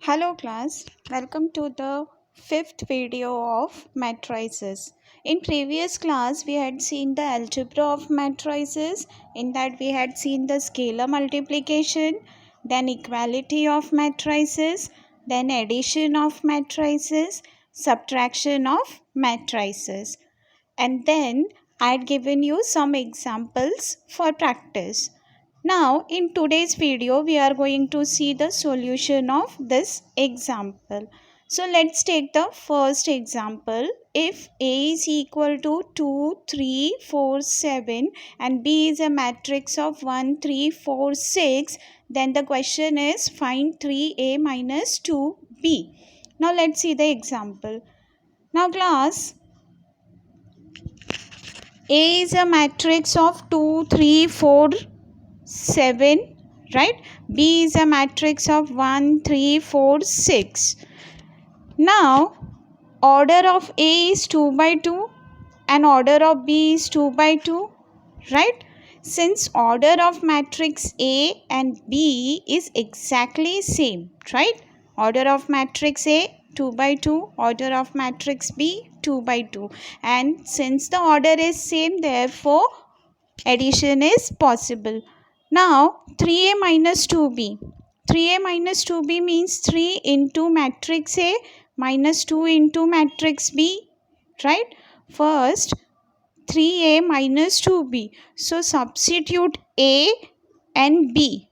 Hello class, welcome to the fifth video of matrices. In previous class we had seen the algebra of matrices. In that we had seen the scalar multiplication, then equality of matrices, then addition of matrices, subtraction of matrices. And then I had given you some examples for practice. Now, in today's video, we are going to see the solution of this example. So, let's take the first example. If A is equal to 2, 3, 4, 7 and B is a matrix of 1, 3, 4, 6, then the question is find 3A minus 2B. Now, let's see the example. Now, class, A is a matrix of 2, 3, 4, 7, right? B is a matrix of 1, 3, 4, 6. Now, order of A is 2 by 2 and order of B is 2 by 2, right? Since order of matrix A and B is exactly same, right? Order of matrix A 2 by 2, order of matrix B 2 by 2, and since the order is same, therefore addition is possible. Now 3A minus 2B. 3A minus 2B means 3 into matrix A minus 2 into matrix B, right? First 3A minus 2B. So substitute A and B.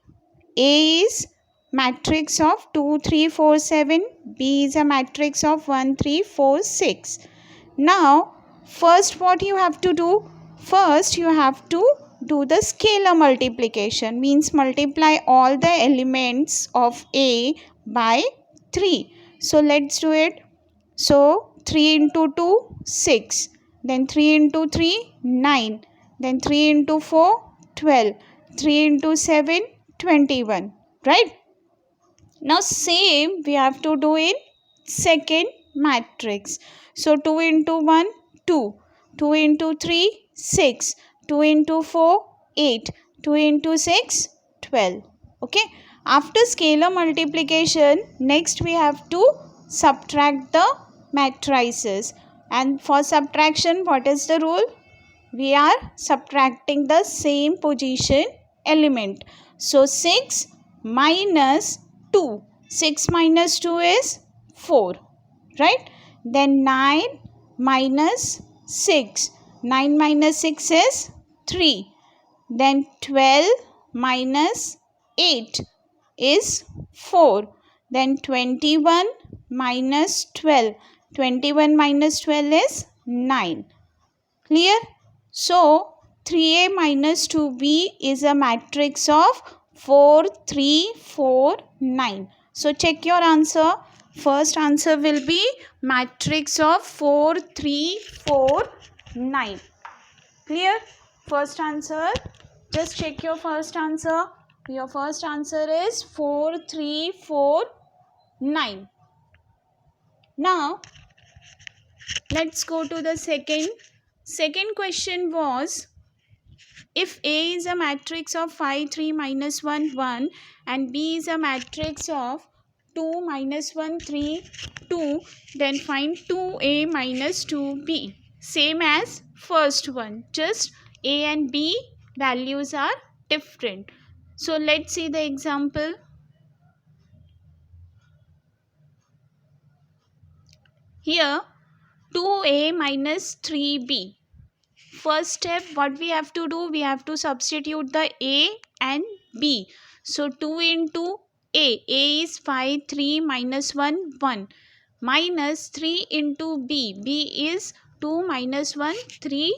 A is matrix of 2, 3, 4, 7. B is a matrix of 1, 3, 4, 6. Now, first what you have to do? First you have to do the scalar multiplication. Means multiply all the elements of A by 3. So, let's do it. So, 3 into 2, 6. Then 3 into 3, 9. Then 3 into 4, 12. 3 into 7, 21. Right? Now, same we have to do in second matrix. So, 2 into 1, 2. 2 into 3, 6. 2 into 4, 8. 2 into 6, 12. Okay. After scalar multiplication, next we have to subtract the matrices. And for subtraction, what is the rule? We are subtracting the same position element. So, 6 minus 2. 6 minus 2 is 4. Right? Then 9 minus 6. 9 minus 6 is 3. Then 12 minus 8 is 4. Then 21 minus 12. 21 minus 12 is 9. Clear? So, 3A minus 2B is a matrix of 4, 3, 4, 9. So, check your answer. First answer will be matrix of 4, 3, 4, 9. Clear? First answer. Just check your first answer. Your first answer is 4, 3, 4, 9. Now, let's go to the second. Second question was, if A is a matrix of 5, 3, minus 1, 1 and B is a matrix of 2, minus 1, 3, 2, then find 2A minus 2B. Same as first one, just A and B values are different. So, let's see the example. Here, 2A minus 3B. First step, what we have to do? We have to substitute the A and B. So, 2 into A. A is 5, 3, minus 1, 1. Minus 3 into B. B is 2, minus 1, 3,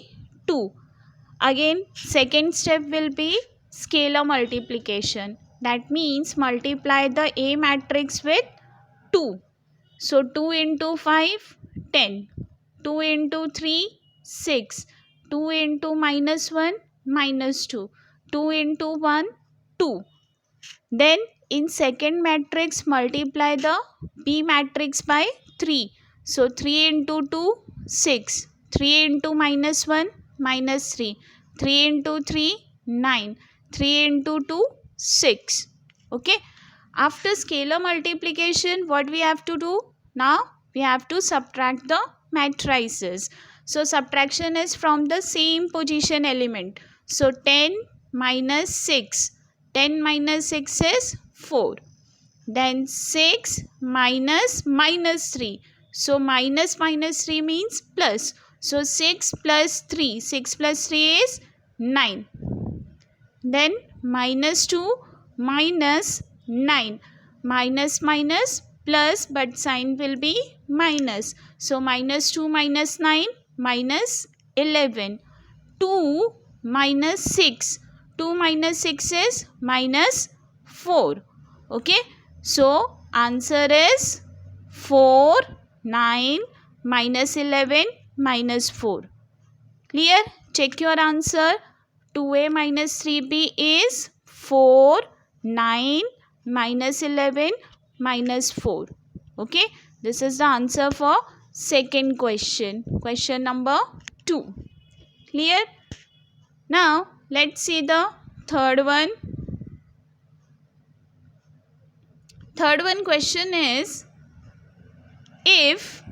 2. Again, second step will be scalar multiplication. That means multiply the A matrix with 2. So, 2 into 5, 10. 2 into 3, 6. 2 into minus 1, minus 2. 2 into 1, 2. Then, in second matrix, multiply the B matrix by 3. So, 3 into 2, 6. 3 into minus 1, minus 3. 3 into 3, 9. 3 into 2, 6. Okay. After scalar multiplication, what we have to do? Now we have to subtract the matrices. So subtraction is from the same position element. So 10 minus 6. 10 minus 6 is 4. Then 6 minus 3. So minus 3 means plus. So 6 plus 3. 6 plus 3 is 9. Then minus 2 minus 9. Minus plus, but sign will be minus. So minus 2 minus 9 minus 11. 2 minus 6. 2 minus 6 is minus 4. Okay. So answer is 4, 9, minus 11, minus 4. Clear? Check your answer. 2a minus 3b is 4, 9, minus 11, minus 4. Okay. This is the answer for second question. Question number 2. Clear? Now let's see the third one. Third one question is, if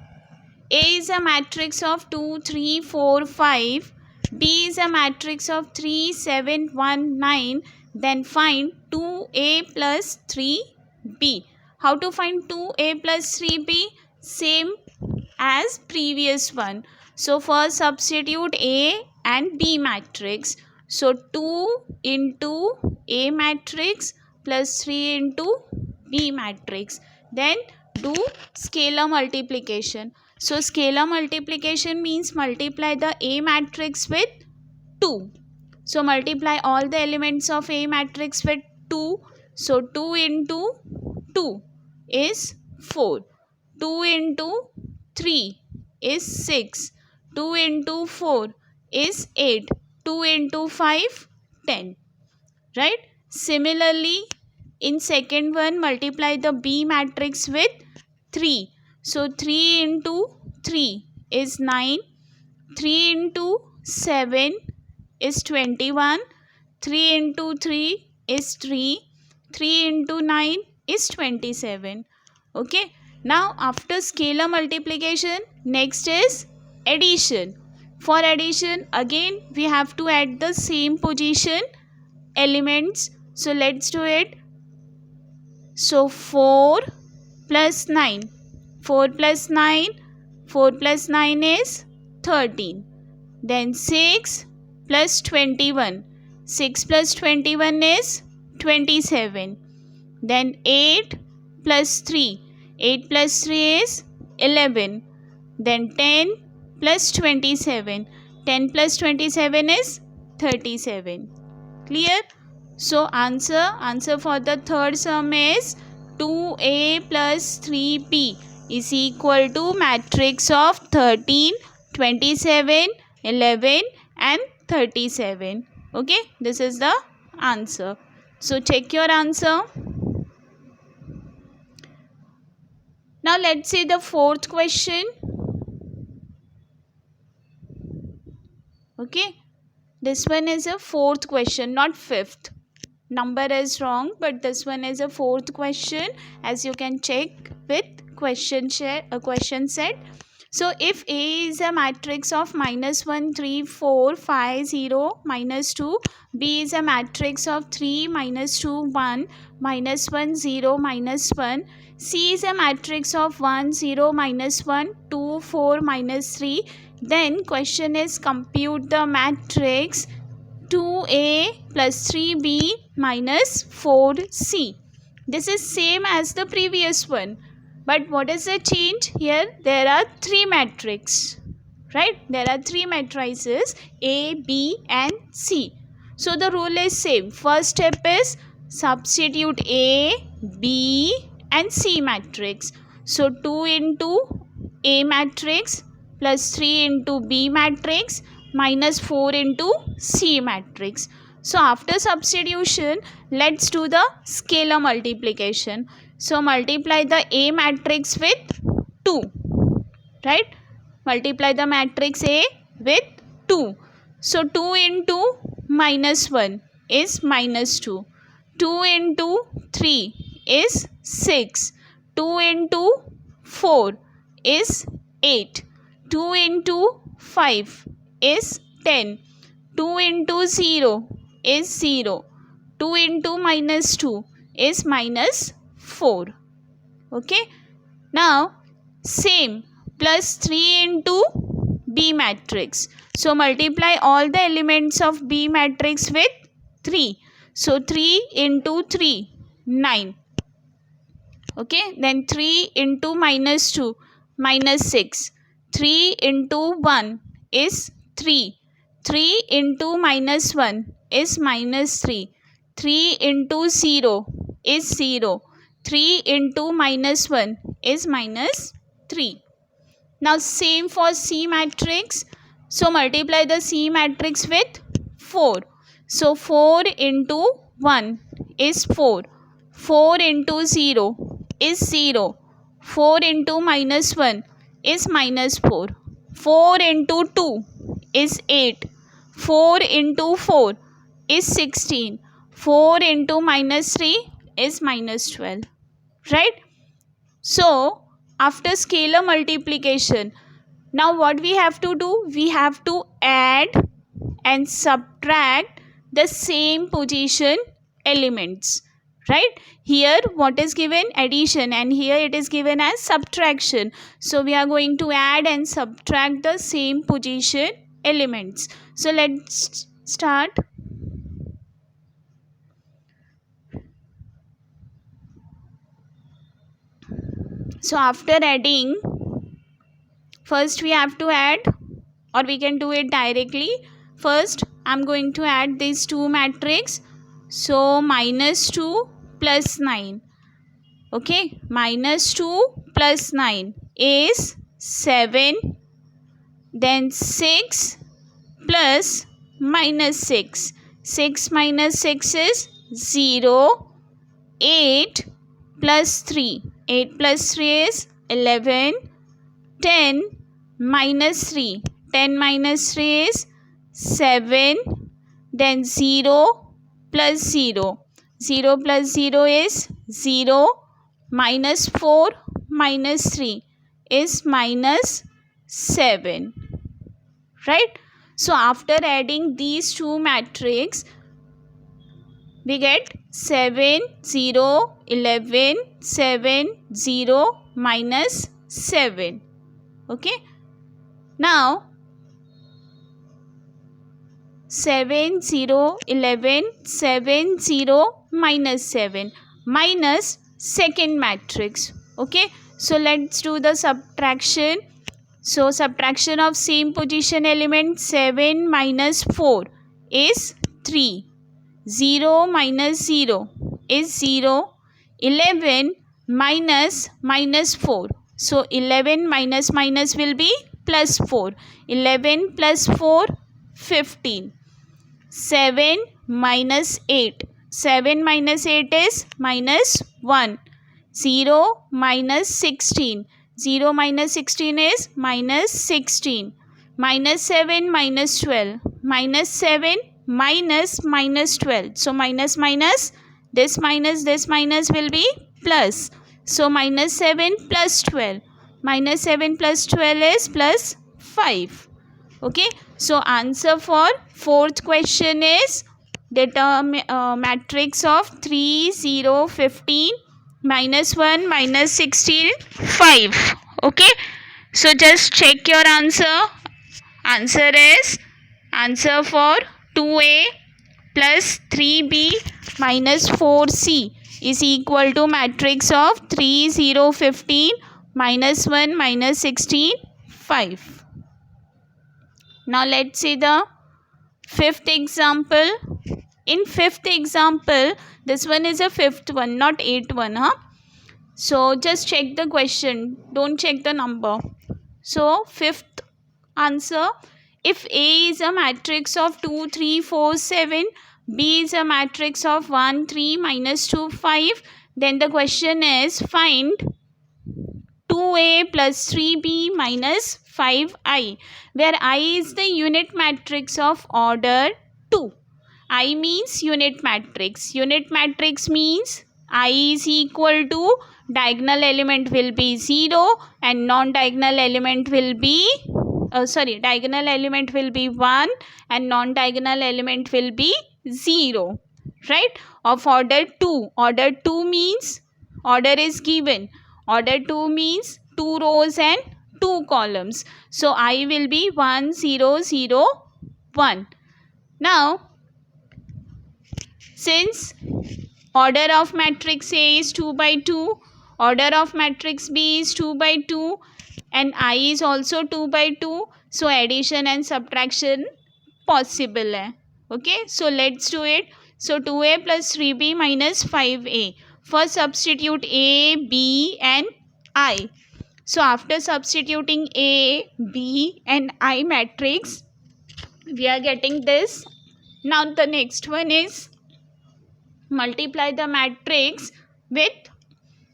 A is a matrix of 2, 3, 4, 5, B is a matrix of 3, 7, 1, 9, then find 2A plus 3B. How to find 2A plus 3B? Same as previous one. So first substitute A and B matrix. So 2 into A matrix plus 3 into B matrix. Then do scalar multiplication. So scalar multiplication means multiply the A matrix with 2. So multiply all the elements of A matrix with 2. So 2 into 2 is 4. 2 into 3 is 6. 2 into 4 is 8. 2 into 5, 10. Right? Similarly, in second one, multiply the B matrix with 3. So 3 into 3 is 9. 3 into 7 is 21. 3 into 3 is 3. 3 into 9 is 27. Okay. Now after scalar multiplication, next is addition. For addition, again we have to add the same position elements. So let's do it. So 4 plus 9. 4 plus 9. 4 plus 9 is 13. Then 6 plus 21. 6 plus 21 is 27. Then 8 plus 3. 8 plus 3 is 11. Then 10 plus 27. 10 plus 27 is 37. Clear? So answer for the third sum is 2a plus 3b is equal to matrix of 13, 27, 11 and 37. Okay, this is the answer. So check your answer. Now let's see the fourth question. Okay, this one is a fourth question, not fifth. Number is wrong, but this one is a fourth question, as you can check with question set. So if A is a matrix of -1, 3, 4, 5, 0, -2, B is a matrix of 3, -2, 1, -1, 0, -1, C is a matrix of 1, 0, -1, 2, 4, -3, then question is compute the matrix 2a plus 3b minus 4c. This is same as the previous one. But what is the change? Here there are 3 matrices. Right? There are 3 matrices A, B and C. So the rule is same. First step is substitute A, B and C matrix. So 2 into A matrix plus 3 into B matrix minus 4 into C matrix. So after substitution, let's do the scalar multiplication. So multiply the A matrix with 2. Right? Multiply the matrix A with 2. So 2 into -1 is -2. 2 into 3 is 6. 2 into 4 is 8. 2 into 5 is 10. 2 into 0 is 0. 2 into minus 2 is minus 4. Okay. Now, same plus 3 into B matrix. So, multiply all the elements of B matrix with 3. So, 3 into 3, 9. Okay. Then 3 into minus 2, minus 6. 3 into 1 is 3. 3 into minus 1 is minus 3. 3 into 0 is 0. 3 into minus 1 is minus 3. Now same for C matrix. So multiply the C matrix with 4. So 4 into 1 is 4. 4 into 0 is 0. 4 into minus 1 is minus 4. 4 into 2 is 8. 4 into 4 is 16. 4 into minus 3 is minus 12. Right? So, after scalar multiplication, now what we have to do? We have to add and subtract the same position elements. Right? Here what is given? Addition, and here it is given as subtraction. So, we are going to add and subtract the same position elements. So, let's start. So after adding, first we have to add, or we can do it directly. First I am going to add these two matrix. So minus 2 plus 9. Okay, minus 2 plus 9 is 7. Then 6 plus minus 6. 6 minus 6 is 0. 8 plus 3. 8 plus 3 is 11. 10 minus 3. 10 minus 3 is 7. Then 0 plus 0. 0 plus 0 is 0. Minus 4 minus 3 is minus 7. Right? So after adding these two matrix, we get 7, 0, 11, 7, 0, minus 7. Okay. Now, 7, 0, 11, 7, 0, minus 7. Minus second matrix. Okay. So, let's do the subtraction. So, subtraction of same position element 7 minus 4 is 3. 0 minus 0 is 0. 11 minus minus 4. So 11 minus minus will be plus 4. 11 plus 4, 15. 7 minus 8. 7 minus 8 is minus 1. 0 minus 16. 0 minus 16 is minus 16. Minus 7 minus 12. Minus 7 minus minus 12. So minus minus, this minus will be plus. So minus 7 plus 12. Minus 7 plus 12 is plus 5. Okay. So answer for fourth question is determine matrix of 3, 0, 15, minus 1, minus 16, 5. Okay. So just check your answer. Answer is answer for 2a plus 3b minus 4c is equal to matrix of 3, 0, 15, minus 1, minus 16, 5. Now let's see the fifth example. In fifth example, this one is a fifth one, not eighth one. So just check the question. Don't check the number. So fifth answer. If A is a matrix of 2, 3, 4, 7, B is a matrix of 1, 3, minus 2, 5, then the question is find 2A plus 3B minus 5I, where I is the unit matrix of order 2. I means unit matrix. Unit matrix means I is equal to diagonal element will be 0 and non-diagonal element will be diagonal element will be 1 and non-diagonal element will be 0, right, of order 2. Order 2 means order is given. Order 2 means 2 rows and 2 columns. So I will be 1 0 0 1. Now since order of matrix A is 2 by 2, order of matrix B is 2 by 2 and I is also 2 by 2, so addition and subtraction possible hai. Okay, so let's do it. So 2a plus 3b minus 5a. First substitute a, b and I. So after substituting a, b and I matrix, we are getting this. Now the next one is multiply the matrix with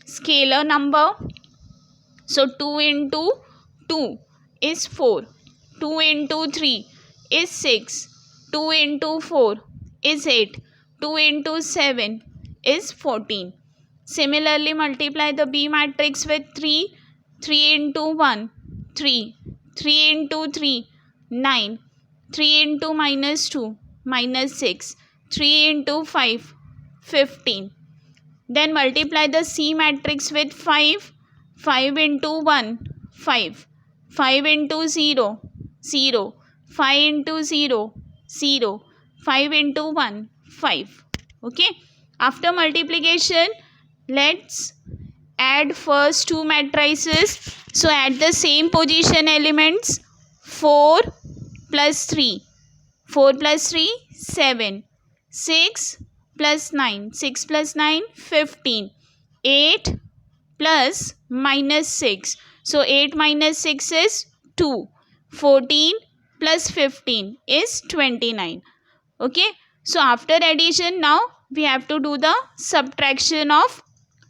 scalar number. So 2 into 2 is 4. 2 into 3 is 6. 2 into 4 is 8. 2 into 7 is 14. Similarly, multiply the B matrix with 3. 3 into 1, 3. 3 into 3, 9. 3 into minus 2, minus 6. 3 into 5, 15. Then multiply the C matrix with 5. 5 into 1, 5. 5 into 0, 0. 5 into 0, 0. 5 into 1, 5. Okay. After multiplication, let's add first two matrices. So at the same position elements, 4 plus 3. 4 plus 3, 7. 6 plus 9. 6 plus 9, 15. 8 plus minus 6. So 8 minus 6 is 2. 14 plus 15 is 29. Okay. So after addition, now we have to do the subtraction of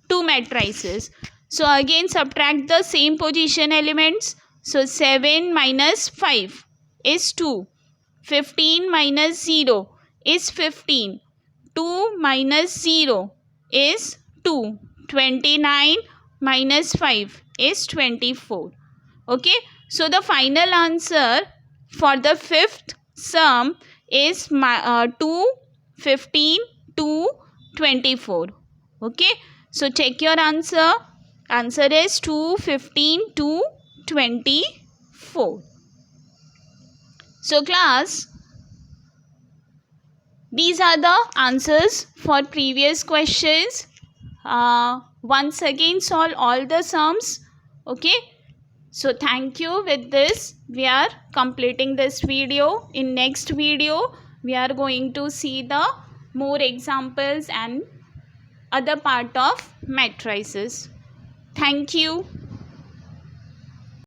two matrices. So again subtract the same position elements. So 7 minus 5 is 2. 15 minus 0 is 15. 2 minus 0 is 2. 29 minus 5 is 24. Okay. So the final answer for the fifth sum is 2, 15, 2, 24. Okay. So check your answer. Answer is 2, 15, 2, 24. So class, these are the answers for previous questions. Once again solve all the sums. Okay. So thank you. With this we are completing this video. In next video we are going to see the more examples and other part of matrices. Thank you.